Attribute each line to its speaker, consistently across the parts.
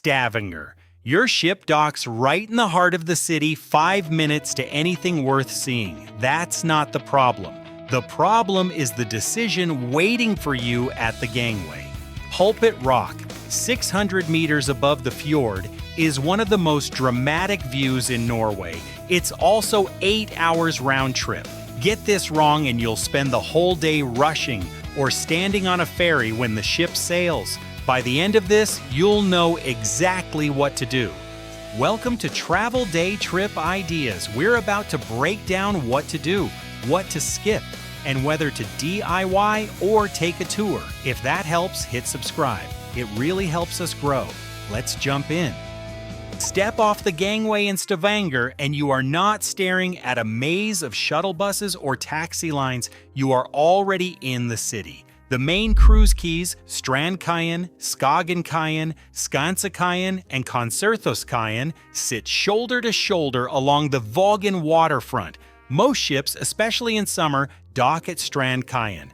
Speaker 1: Stavanger. Your ship docks right in the heart of the city, 5 minutes to anything worth seeing. That's not the problem. The problem is the decision waiting for you at the gangway. Pulpit Rock, 600 meters above the fjord, is one of the most dramatic views in Norway. It's also 8 hours round trip. Get this wrong and you'll spend the whole day rushing or standing on a ferry when the ship sails. By the end of this, you'll know exactly what to do. Welcome to Travel Day Trip Ideas. We're about to break down what to do, what to skip, and whether to DIY or take a tour. If that helps, hit subscribe. It really helps us grow. Let's jump in. Step off the gangway in Stavanger and you are not staring at a maze of shuttle buses or taxi lines. You are already in the city. The main cruise quays, Strandkaien, Stavanger, Strandkaien, and Konserthuskaien, sit shoulder to shoulder along the Vågen waterfront. Most ships, especially in summer, dock at Strandkaien.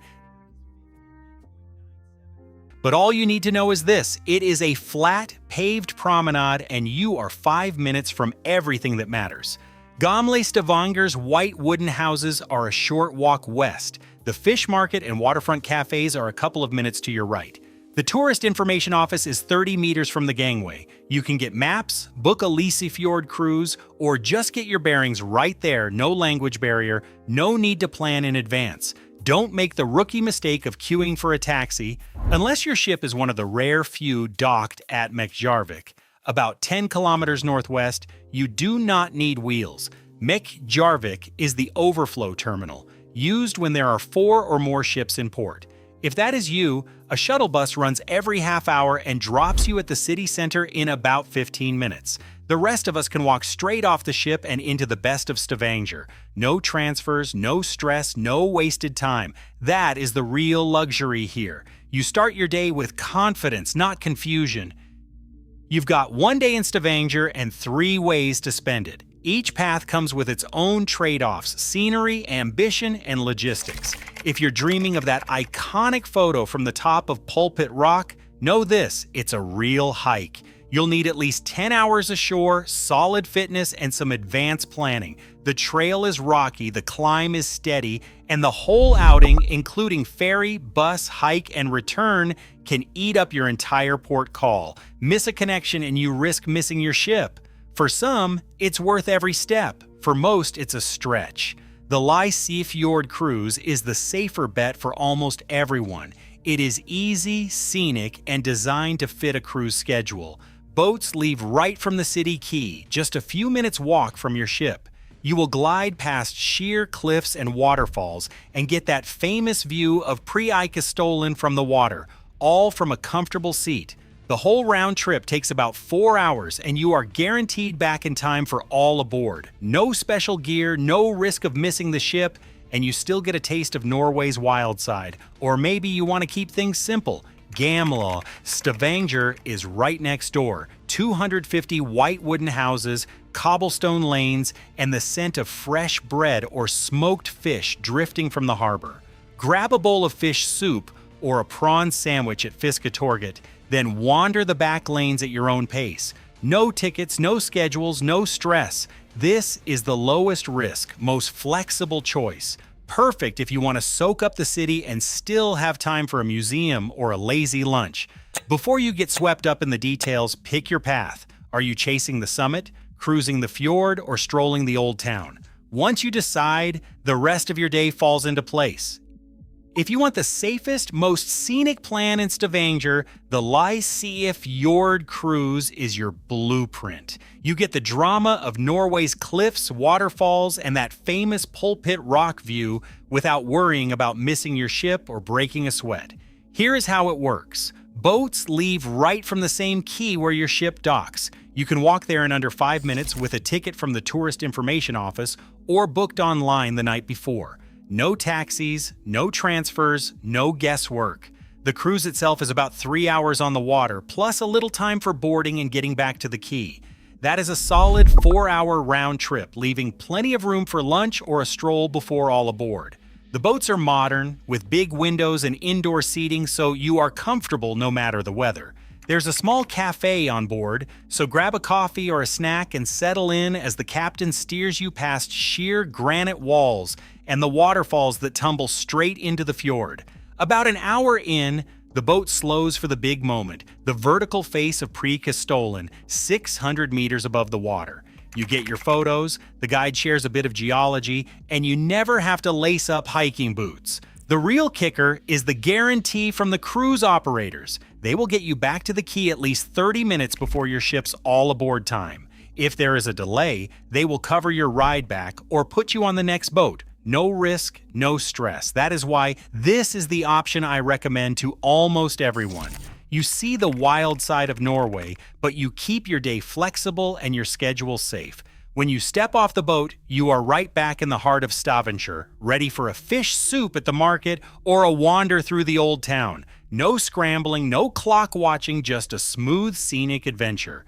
Speaker 1: But all you need to know is this: it is a flat, paved promenade and you are 5 minutes from everything that matters. Gamle Stavanger's white wooden houses are a short walk west. The fish market and waterfront cafes are a couple of minutes to your right. The tourist information office is 30 meters from the gangway. You can get maps, book a Lysefjord cruise, or just get your bearings right there. No language barrier, no need to plan in advance. Don't make the rookie mistake of queuing for a taxi, unless your ship is one of the rare few docked at Mekjarvik. About 10 kilometers northwest, you do not need wheels. Mekjarvik is the overflow terminal, used when there are 4 or more ships in port. If that is you, a shuttle bus runs every half hour and drops you at the city center in about 15 minutes. The rest of us can walk straight off the ship and into the best of Stavanger. No transfers, no stress, no wasted time. That is the real luxury here. You start your day with confidence, not confusion. You've got 1 day in Stavanger and 3 ways to spend it. Each path comes with its own trade-offs: scenery, ambition, and logistics. If you're dreaming of that iconic photo from the top of Pulpit Rock, know this: it's a real hike. You'll need at least 10 hours ashore, solid fitness, and some advanced planning. The trail is rocky, the climb is steady, and the whole outing, including ferry, bus, hike, and return, can eat up your entire port call. Miss a connection and you risk missing your ship. For some, it's worth every step. For most, it's a stretch. The Lysefjord cruise is the safer bet for almost everyone. It is easy, scenic, and designed to fit a cruise schedule. Boats leave right from the city quay, just a few minutes walk from your ship. You will glide past sheer cliffs and waterfalls and get that famous view of Fiskatorget from the water, all from a comfortable seat. The whole round trip takes about 4 hours and you are guaranteed back in time for all aboard. No special gear, no risk of missing the ship, and you still get a taste of Norway's wild side. Or maybe you want to keep things simple. Gamle Stavanger is right next door. 250 white wooden houses, cobblestone lanes, and the scent of fresh bread or smoked fish drifting from the harbor. Grab a bowl of fish soup or a prawn sandwich at Fiskatorget, then wander the back lanes at your own pace. No tickets, no schedules, no stress. This is the lowest risk, most flexible choice. Perfect if you want to soak up the city and still have time for a museum or a lazy lunch. Before you get swept up in the details, pick your path. Are you chasing the summit, cruising the fjord, or strolling the old town? Once you decide, the rest of your day falls into place. If you want the safest, most scenic plan in Stavanger, the Lysefjord cruise is your blueprint. You get the drama of Norway's cliffs, waterfalls, and that famous Pulpit Rock view without worrying about missing your ship or breaking a sweat. Here is how it works. Boats leave right from the same quay where your ship docks. You can walk there in under 5 minutes with a ticket from the tourist information office or booked online the night before. No taxis, no transfers, no guesswork. The cruise itself is about 3 hours on the water, plus a little time for boarding and getting back to the quay. That is a solid 4-hour round trip, leaving plenty of room for lunch or a stroll before all aboard. The boats are modern, with big windows and indoor seating, so you are comfortable no matter the weather. There's a small cafe on board, so grab a coffee or a snack and settle in as the captain steers you past sheer granite walls and the waterfalls that tumble straight into the fjord. About an hour in, the boat slows for the big moment, the vertical face of Fiskatorget, 600 meters above the water. You get your photos, the guide shares a bit of geology, and you never have to lace up hiking boots. The real kicker is the guarantee from the cruise operators. They will get you back to the quay at least 30 minutes before your ship's all-aboard time. If there is a delay, they will cover your ride back or put you on the next boat. No risk, no stress. That is why this is the option I recommend to almost everyone. You see the wild side of Norway, but you keep your day flexible and your schedule safe. When you step off the boat, you are right back in the heart of Stavanger, ready for a fish soup at the market or a wander through the old town. No scrambling, no clock watching, just a smooth, scenic adventure.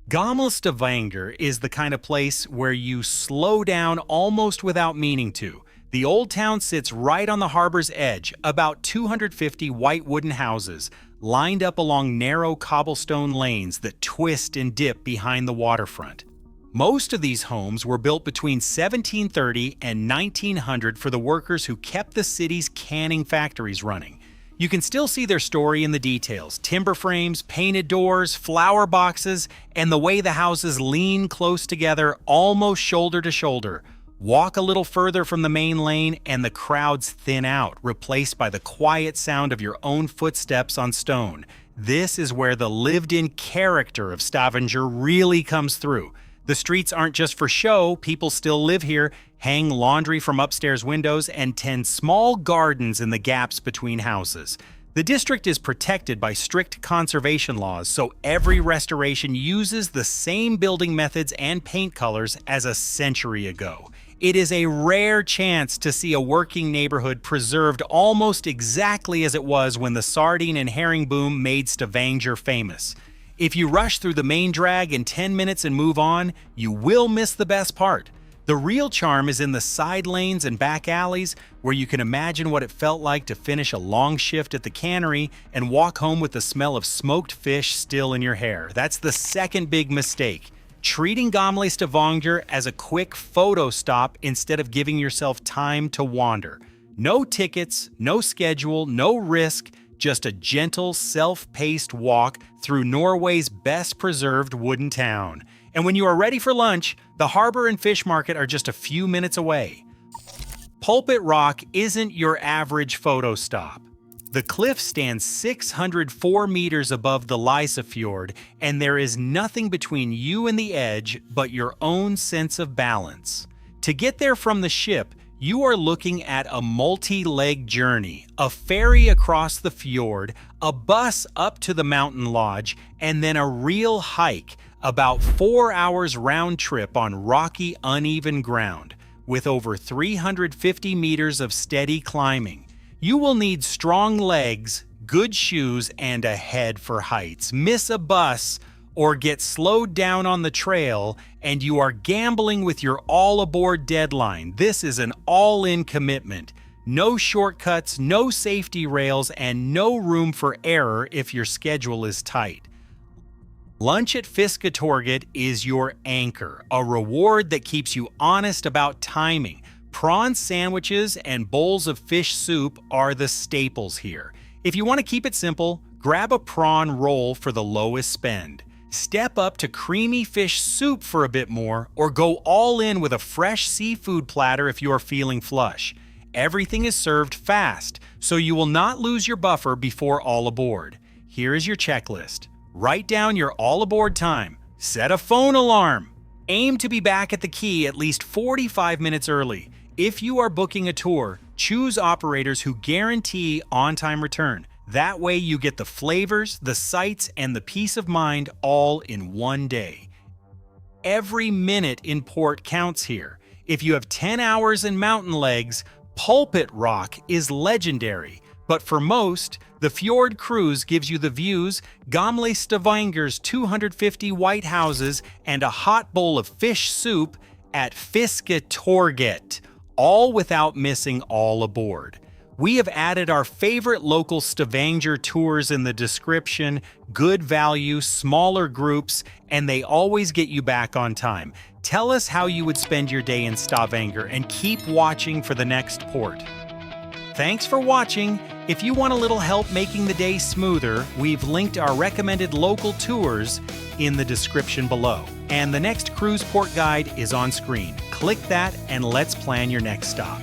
Speaker 1: Gamle Stavanger is the kind of place where you slow down almost without meaning to. The old town sits right on the harbor's edge, about 250 white wooden houses, lined up along narrow cobblestone lanes that twist and dip behind the waterfront. Most of these homes were built between 1730 and 1900 for the workers who kept the city's canning factories running. You can still see their story in the details: timber frames, painted doors, flower boxes, and the way the houses lean close together, almost shoulder to shoulder. Walk a little further from the main lane and the crowds thin out, replaced by the quiet sound of your own footsteps on stone. This is where the lived-in character of Stavanger really comes through. The streets aren't just for show, people still live here, hang laundry from upstairs windows, and tend small gardens in the gaps between houses. The district is protected by strict conservation laws, so every restoration uses the same building methods and paint colors as a century ago. It is a rare chance to see a working neighborhood preserved almost exactly as it was when the sardine and herring boom made Stavanger famous. If you rush through the main drag in 10 minutes and move on, you will miss the best part. The real charm is in the side lanes and back alleys, where you can imagine what it felt like to finish a long shift at the cannery and walk home with the smell of smoked fish still in your hair. That's the second big mistake: treating Gamle Stavanger as a quick photo stop instead of giving yourself time to wander. No tickets, no schedule, no risk, just a gentle, self-paced walk through Norway's best-preserved wooden town. And when you are ready for lunch, the harbor and fish market are just a few minutes away. Pulpit Rock isn't your average photo stop. The cliff stands 604 meters above the Lysefjord, and there is nothing between you and the edge but your own sense of balance. To get there from the ship, you are looking at a multi-leg journey: a ferry across the fjord, a bus up to the mountain lodge, and then a real hike, about 4 hours round trip on rocky, uneven ground, with over 350 meters of steady climbing. You will need strong legs, good shoes, and a head for heights. Miss a bus or get slowed down on the trail, and you are gambling with your all-aboard deadline. This is an all-in commitment. No shortcuts, no safety rails, and no room for error if your schedule is tight. Lunch at Fiskatorget is your anchor, a reward that keeps you honest about timing. Prawn sandwiches and bowls of fish soup are the staples here. If you want to keep it simple, grab a prawn roll for the lowest spend. Step up to creamy fish soup for a bit more, or go all in with a fresh seafood platter if you are feeling flush. Everything is served fast, so you will not lose your buffer before all aboard. Here is your checklist. Write down your all-aboard time. Set a phone alarm. Aim to be back at the quay at least 45 minutes early. If you are booking a tour, choose operators who guarantee on-time return. That way you get the flavors, the sights, and the peace of mind all in one day. Every minute in port counts here. If you have 10 hours and mountain legs, Pulpit Rock is legendary. But for most, the fjord cruise gives you the views, Gamle Stavanger's 250 white houses, and a hot bowl of fish soup at Fiskatorget, all without missing all aboard. We have added our favorite local Stavanger tours in the description, good value, smaller groups, and they always get you back on time. Tell us how you would spend your day in Stavanger and keep watching for the next port. Thanks for watching. If you want a little help making the day smoother, we've linked our recommended local tours in the description below. And the next cruise port guide is on screen. Click that and let's plan your next stop.